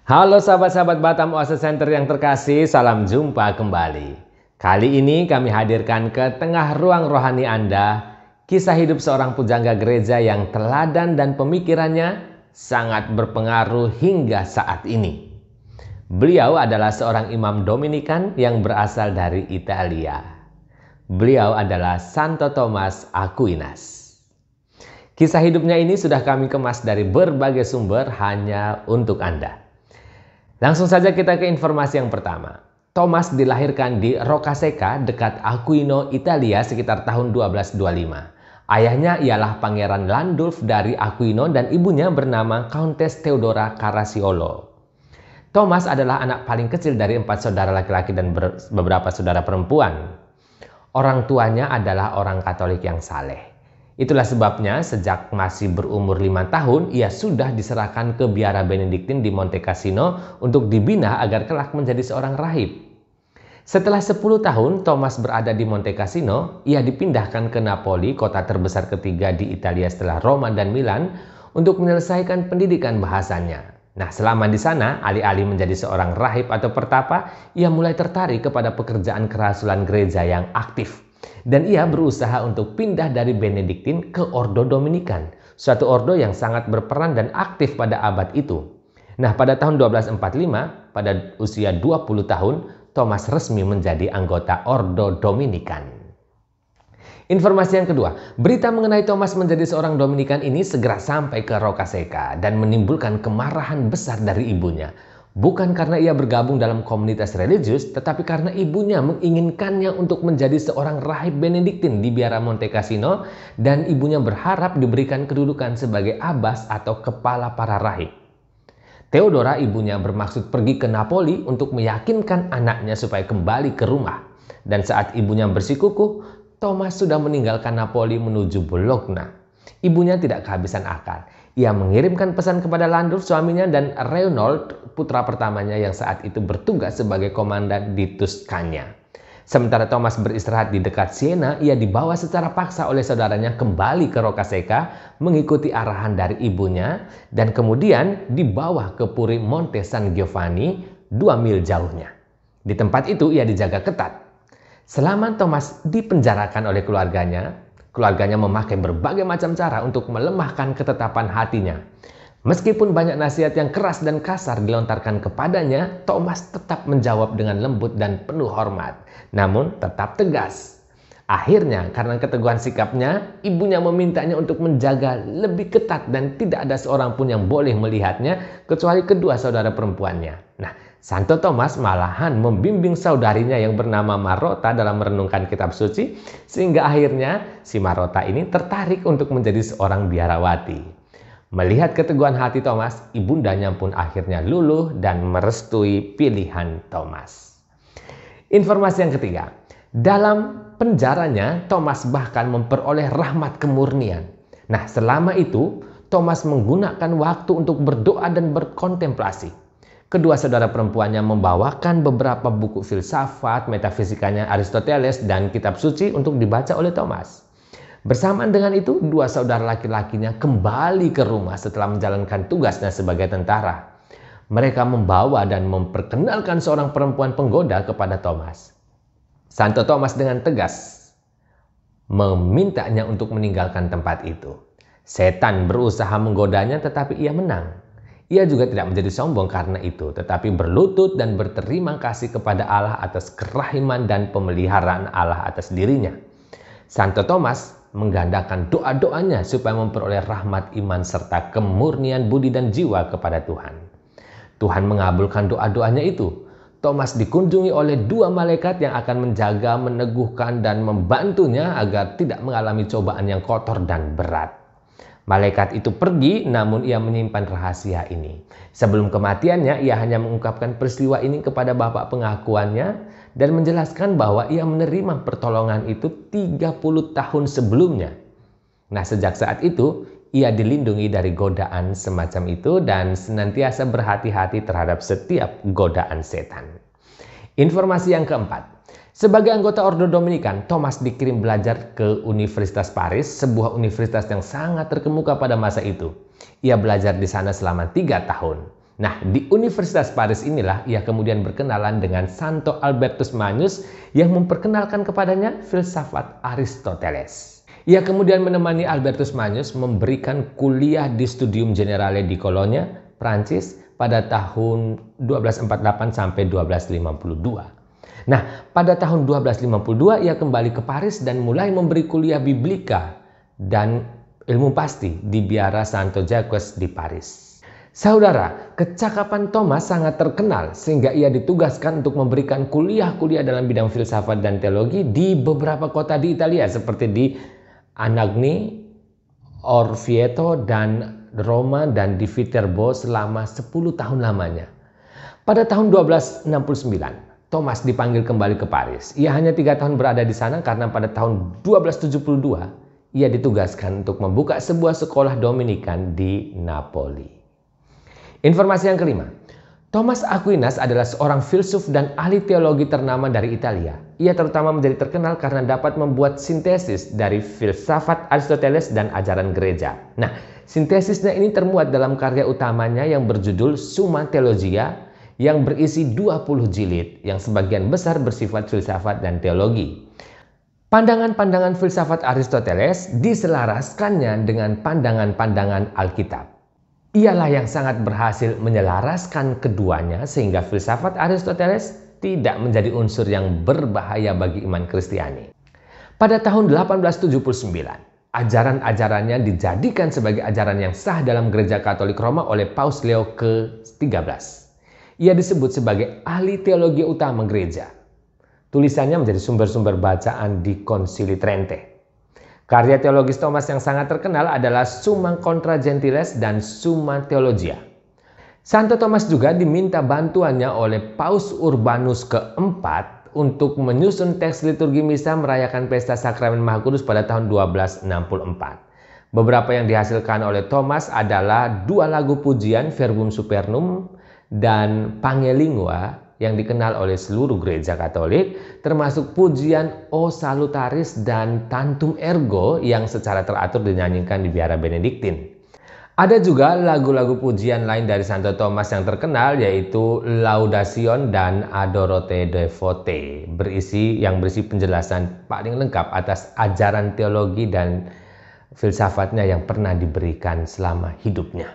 Halo sahabat-sahabat Batam Oasis Center yang terkasih, salam jumpa kembali. Kali ini kami hadirkan ke tengah ruang rohani Anda kisah hidup seorang pujangga gereja yang teladan dan pemikirannya sangat berpengaruh hingga saat ini. Beliau adalah seorang imam Dominikan yang berasal dari Italia. Beliau adalah Santo Thomas Aquinas. Kisah hidupnya ini sudah kami kemas dari berbagai sumber hanya untuk Anda. Langsung saja kita ke informasi yang pertama. Thomas dilahirkan di Roccasecca dekat Aquino, Italia sekitar tahun 1225. Ayahnya ialah Pangeran Landulf dari Aquino dan ibunya bernama Countess Theodora Caracciolo. Thomas adalah anak paling kecil dari 4 saudara laki-laki dan beberapa saudara perempuan. Orang tuanya adalah orang Katolik yang saleh. Itulah sebabnya sejak masih berumur 5 tahun, ia sudah diserahkan ke biara Benediktin di Monte Cassino untuk dibina agar kelak menjadi seorang rahib. Setelah 10 tahun Thomas berada di Monte Cassino, ia dipindahkan ke Napoli, kota terbesar ketiga di Italia setelah Roma dan Milan, untuk menyelesaikan pendidikan bahasanya. Nah, selama di sana, alih-alih menjadi seorang rahib atau pertapa, ia mulai tertarik kepada pekerjaan kerasulan gereja yang aktif. Dan ia berusaha untuk pindah dari Benediktin ke Ordo Dominikan, suatu ordo yang sangat berperan dan aktif pada abad itu. Nah, pada tahun 1245, pada usia 20 tahun, Thomas resmi menjadi anggota Ordo Dominikan. Informasi yang kedua, berita mengenai Thomas menjadi seorang Dominikan ini segera sampai ke Roccasecca dan menimbulkan kemarahan besar dari ibunya. Bukan karena ia bergabung dalam komunitas religius, tetapi karena ibunya menginginkannya untuk menjadi seorang rahib Benediktin di biara Monte Cassino dan ibunya berharap diberikan kedudukan sebagai abbas atau kepala para rahib. Theodora, ibunya, bermaksud pergi ke Napoli untuk meyakinkan anaknya supaya kembali ke rumah. Dan saat ibunya bersikukuh, Thomas sudah meninggalkan Napoli menuju Bologna. Ibunya tidak kehabisan akal. Ia mengirimkan pesan kepada Landulf suaminya dan Reynold, putra pertamanya yang saat itu bertugas sebagai komandan di Tuscania. Sementara Thomas beristirahat di dekat Siena, ia dibawa secara paksa oleh saudaranya kembali ke Roccasecca mengikuti arahan dari ibunya dan kemudian dibawa ke Puri Monte San Giovanni 2 mil jauhnya. Di tempat itu ia dijaga ketat. Selama Thomas dipenjarakan oleh keluarganya memakai berbagai macam cara untuk melemahkan ketetapan hatinya. Meskipun banyak nasihat yang keras dan kasar dilontarkan kepadanya, Thomas tetap menjawab dengan lembut dan penuh hormat, namun tetap tegas. Akhirnya, karena keteguhan sikapnya, ibunya memintanya untuk menjaga lebih ketat dan tidak ada seorang pun yang boleh melihatnya kecuali kedua saudara perempuannya. Nah, Santo Thomas malahan membimbing saudarinya yang bernama Marota dalam merenungkan kitab suci, sehingga akhirnya si Marota ini tertarik untuk menjadi seorang biarawati. Melihat keteguhan hati Thomas, ibundanya pun akhirnya luluh dan merestui pilihan Thomas. Informasi yang ketiga, dalam penjaranya Thomas bahkan memperoleh rahmat kemurnian. Nah, selama itu Thomas menggunakan waktu untuk berdoa dan berkontemplasi. Kedua saudara perempuannya membawakan beberapa buku filsafat, metafisikanya Aristoteles, dan kitab suci untuk dibaca oleh Thomas. Bersamaan dengan itu, dua saudara laki-lakinya kembali ke rumah setelah menjalankan tugasnya sebagai tentara. Mereka membawa dan memperkenalkan seorang perempuan penggoda kepada Thomas. Santo Thomas dengan tegas memintanya untuk meninggalkan tempat itu. Setan berusaha menggodanya tetapi ia menang. Ia juga tidak menjadi sombong karena itu, tetapi berlutut dan berterima kasih kepada Allah atas kerahiman dan pemeliharaan Allah atas dirinya. Santo Thomas menggandakan doa-doanya supaya memperoleh rahmat iman serta kemurnian budi dan jiwa kepada Tuhan. Tuhan mengabulkan doa-doanya itu. Thomas dikunjungi oleh 2 malaikat yang akan menjaga, meneguhkan, dan membantunya agar tidak mengalami cobaan yang kotor dan berat. Malaikat itu pergi, namun ia menyimpan rahasia ini. Sebelum kematiannya, ia hanya mengungkapkan peristiwa ini kepada bapak pengakuannya dan menjelaskan bahwa ia menerima pertolongan itu 30 tahun sebelumnya. Nah, sejak saat itu, ia dilindungi dari godaan semacam itu dan senantiasa berhati-hati terhadap setiap godaan setan. Informasi yang keempat. Sebagai anggota Ordo Dominikan, Thomas dikirim belajar ke Universitas Paris, sebuah universitas yang sangat terkemuka pada masa itu. Ia belajar di sana selama 3 tahun. Nah, di Universitas Paris inilah ia kemudian berkenalan dengan Santo Albertus Magnus yang memperkenalkan kepadanya filsafat Aristoteles. Ia kemudian menemani Albertus Magnus memberikan kuliah di Studium Generale di Cologne, Prancis pada tahun 1248 sampai 1252. Nah, pada tahun 1252 ia kembali ke Paris dan mulai memberi kuliah biblika dan ilmu pasti di Biara Santo Jacques di Paris. Saudara, kecakapan Thomas sangat terkenal sehingga ia ditugaskan untuk memberikan kuliah-kuliah dalam bidang filsafat dan teologi di beberapa kota di Italia seperti di Anagni, Orvieto, dan Roma, dan di Viterbo selama 10 tahun lamanya. Pada tahun 1269, Thomas dipanggil kembali ke Paris. Ia hanya 3 tahun berada di sana karena pada tahun 1272 ia ditugaskan untuk membuka sebuah sekolah Dominikan di Napoli. Informasi yang kelima, Thomas Aquinas adalah seorang filsuf dan ahli teologi ternama dari Italia. Ia terutama menjadi terkenal karena dapat membuat sintesis dari filsafat Aristoteles dan ajaran gereja. Nah, sintesisnya ini termuat dalam karya utamanya yang berjudul Summa Theologia yang berisi 20 jilid yang sebagian besar bersifat filsafat dan teologi. Pandangan-pandangan filsafat Aristoteles diselaraskannya dengan pandangan-pandangan Alkitab. Ialah yang sangat berhasil menyelaraskan keduanya sehingga filsafat Aristoteles tidak menjadi unsur yang berbahaya bagi iman Kristiani. Pada tahun 1879, ajaran-ajarannya dijadikan sebagai ajaran yang sah dalam Gereja Katolik Roma oleh Paus Leo ke-13. Ia disebut sebagai ahli teologi utama gereja. Tulisannya menjadi sumber-sumber bacaan di Konsili Trente. Karya teologis Thomas yang sangat terkenal adalah Summa Contra Gentiles dan Summa Theologia. Santo Thomas juga diminta bantuannya oleh Paus Urbanus ke-4 untuk menyusun teks liturgi misa merayakan pesta sakramen Maha Kudus pada tahun 1264. Beberapa yang dihasilkan oleh Thomas adalah 2 lagu pujian Verbum Supernum dan Pangelingua yang dikenal oleh seluruh gereja Katolik, termasuk pujian O Salutaris dan Tantum Ergo yang secara teratur dinyanyikan di Biara Benediktin. Ada juga lagu-lagu pujian lain dari Santo Thomas yang terkenal, yaitu Laudation dan Adorote Devote, yang berisi penjelasan paling lengkap atas ajaran teologi dan filsafatnya yang pernah diberikan selama hidupnya.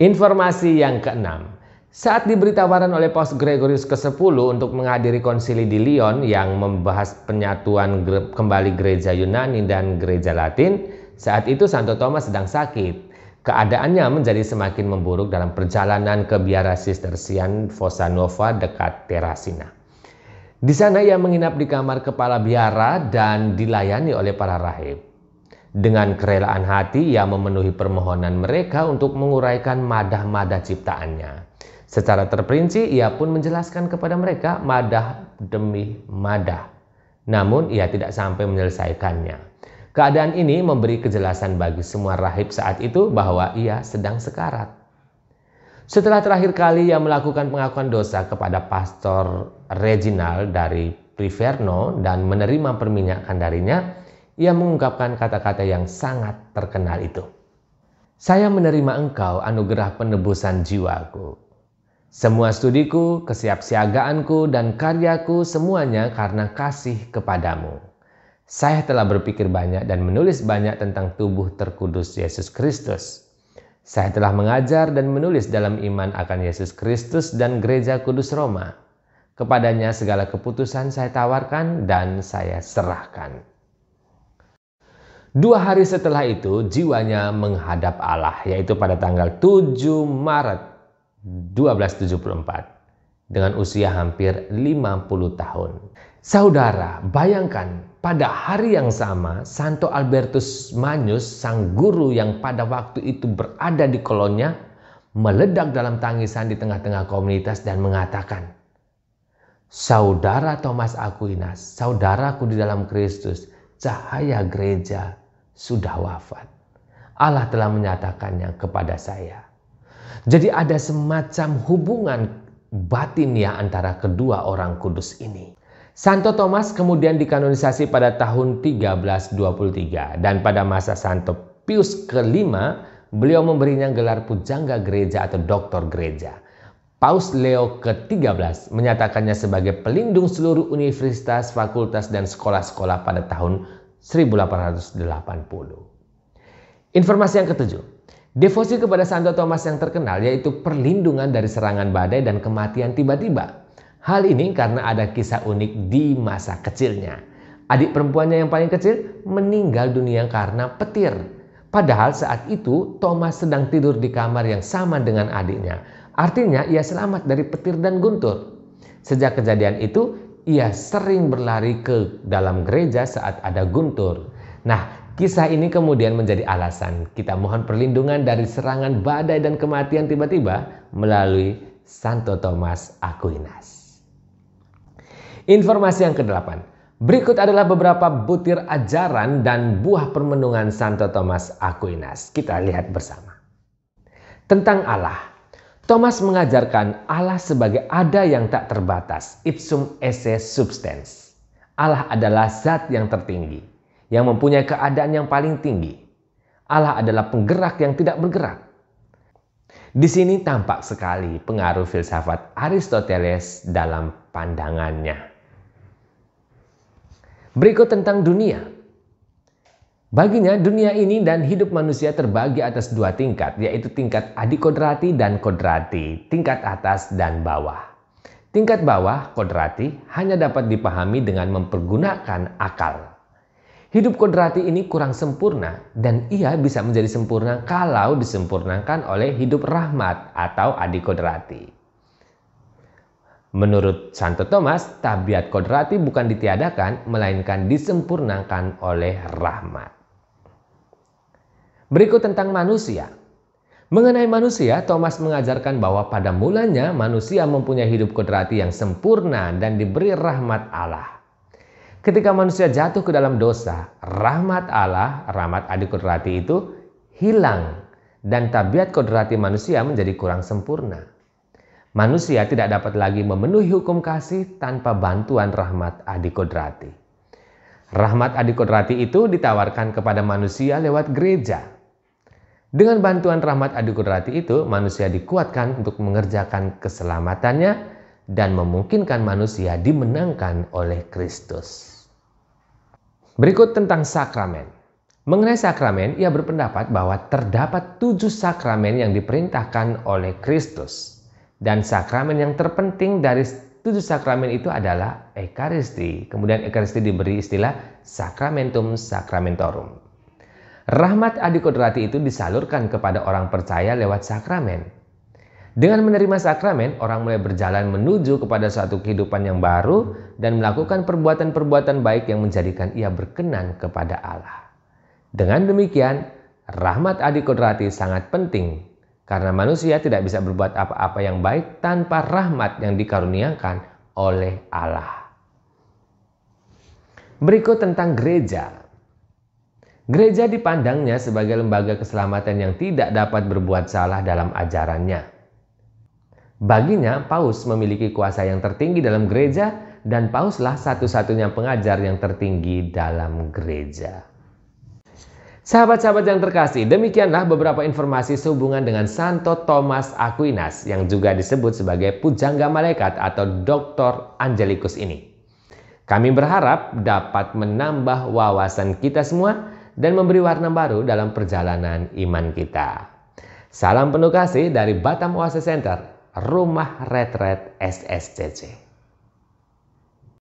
Informasi yang keenam, saat diberi tawaran oleh Paus Gregorius ke-10 untuk menghadiri konsili di Lyon yang membahas penyatuan kembali gereja Yunani dan gereja Latin, saat itu Santo Thomas sedang sakit. Keadaannya menjadi semakin memburuk dalam perjalanan ke Biara Cistercian Fossa Nuova dekat Terracina. Di sana ia menginap di kamar kepala biara dan dilayani oleh para rahib. Dengan kerelaan hati ia memenuhi permohonan mereka untuk menguraikan madah-madah ciptaannya. Secara terperinci ia pun menjelaskan kepada mereka madah demi madah. Namun ia tidak sampai menyelesaikannya. Keadaan ini memberi kejelasan bagi semua rahib saat itu bahwa ia sedang sekarat. Setelah terakhir kali ia melakukan pengakuan dosa kepada Pastor Reginald dari Priverno dan menerima perminyakan darinya, ia mengungkapkan kata-kata yang sangat terkenal itu. Saya menerima engkau anugerah penebusan jiwaku. Semua studiku, kesiapsiagaanku, dan karyaku semuanya karena kasih kepadamu. Saya telah berpikir banyak dan menulis banyak tentang tubuh terkudus Yesus Kristus. Saya telah mengajar dan menulis dalam iman akan Yesus Kristus dan Gereja Kudus Roma. Kepadanya segala keputusan saya tawarkan dan saya serahkan. 2 hari setelah itu jiwanya menghadap Allah, yaitu pada tanggal 7 Maret 1274 dengan usia hampir 50 tahun. Saudara, bayangkan pada hari yang sama Santo Albertus Magnus, sang guru yang pada waktu itu berada di Kolonya, meledak dalam tangisan di tengah-tengah komunitas dan mengatakan, "Saudara Thomas Aquinas, saudaraku di dalam Kristus, cahaya gereja sudah wafat. Allah telah menyatakannya kepada saya." Jadi ada semacam hubungan batin ya antara kedua orang kudus ini. Santo Thomas kemudian dikanonisasi pada tahun 1323 dan pada masa Santo Pius ke-5 beliau memberinya gelar pujangga gereja atau doktor gereja. Paus Leo ke-13 menyatakannya sebagai pelindung seluruh universitas, fakultas, dan sekolah-sekolah pada tahun 1880. Informasi yang ketujuh, devosi kepada Santo Thomas yang terkenal yaitu perlindungan dari serangan badai dan kematian tiba-tiba. Hal ini karena ada kisah unik di masa kecilnya. Adik perempuannya yang paling kecil meninggal dunia karena petir. Padahal saat itu Thomas sedang tidur di kamar yang sama dengan adiknya. Artinya ia selamat dari petir dan guntur. Sejak kejadian itu, ia sering berlari ke dalam gereja saat ada guntur. Nah, kisah ini kemudian menjadi alasan kita mohon perlindungan dari serangan badai dan kematian tiba-tiba melalui Santo Thomas Aquinas. Informasi yang ke-8. Berikut adalah beberapa butir ajaran dan buah permenungan Santo Thomas Aquinas. Kita lihat bersama. Tentang Allah. Thomas mengajarkan Allah sebagai ada yang tak terbatas, ipsum esse substans. Allah adalah zat yang tertinggi, yang mempunyai keadaan yang paling tinggi. Allah adalah penggerak yang tidak bergerak. Di sini tampak sekali pengaruh filsafat Aristoteles dalam pandangannya. Berikut tentang dunia. Baginya dunia ini dan hidup manusia terbagi atas dua tingkat, yaitu tingkat adikodrati dan kodrati, tingkat atas dan bawah. Tingkat bawah, kodrati, hanya dapat dipahami dengan mempergunakan akal. Hidup kodrati ini kurang sempurna dan ia bisa menjadi sempurna kalau disempurnakan oleh hidup rahmat atau adikodrati. Menurut Santo Thomas, tabiat kodrati bukan ditiadakan, melainkan disempurnakan oleh rahmat. Berikut tentang manusia. Mengenai manusia, Thomas mengajarkan bahwa pada mulanya manusia mempunyai hidup kodrati yang sempurna dan diberi rahmat Allah. Ketika manusia jatuh ke dalam dosa, rahmat Allah, rahmat adikodrati itu hilang dan tabiat kodrati manusia menjadi kurang sempurna. Manusia tidak dapat lagi memenuhi hukum kasih tanpa bantuan rahmat adikodrati. Rahmat adikodrati itu ditawarkan kepada manusia lewat gereja. Dengan bantuan rahmat adikodrati itu, manusia dikuatkan untuk mengerjakan keselamatannya dan memungkinkan manusia dimenangkan oleh Kristus. Berikut tentang sakramen. Mengenai sakramen, ia berpendapat bahwa terdapat 7 sakramen yang diperintahkan oleh Kristus. Dan sakramen yang terpenting dari 7 sakramen itu adalah Ekaristi. Kemudian Ekaristi diberi istilah Sacramentum Sacramentorum. Rahmat adikodrati itu disalurkan kepada orang percaya lewat sakramen. Dengan menerima sakramen, orang mulai berjalan menuju kepada suatu kehidupan yang baru dan melakukan perbuatan-perbuatan baik yang menjadikan ia berkenan kepada Allah. Dengan demikian, rahmat adikodrati sangat penting karena manusia tidak bisa berbuat apa-apa yang baik tanpa rahmat yang dikaruniakan oleh Allah. Berikut tentang gereja. Gereja dipandangnya sebagai lembaga keselamatan yang tidak dapat berbuat salah dalam ajarannya. Baginya, Paus memiliki kuasa yang tertinggi dalam gereja dan Pauslah satu-satunya pengajar yang tertinggi dalam gereja. Sahabat-sahabat yang terkasih, demikianlah beberapa informasi sehubungan dengan Santo Thomas Aquinas yang juga disebut sebagai pujangga malaikat atau Doktor Angelicus ini. Kami berharap dapat menambah wawasan kita semua dan memberi warna baru dalam perjalanan iman kita. Salam penuh kasih dari Batam Oasis Center, Rumah Retret SSCC.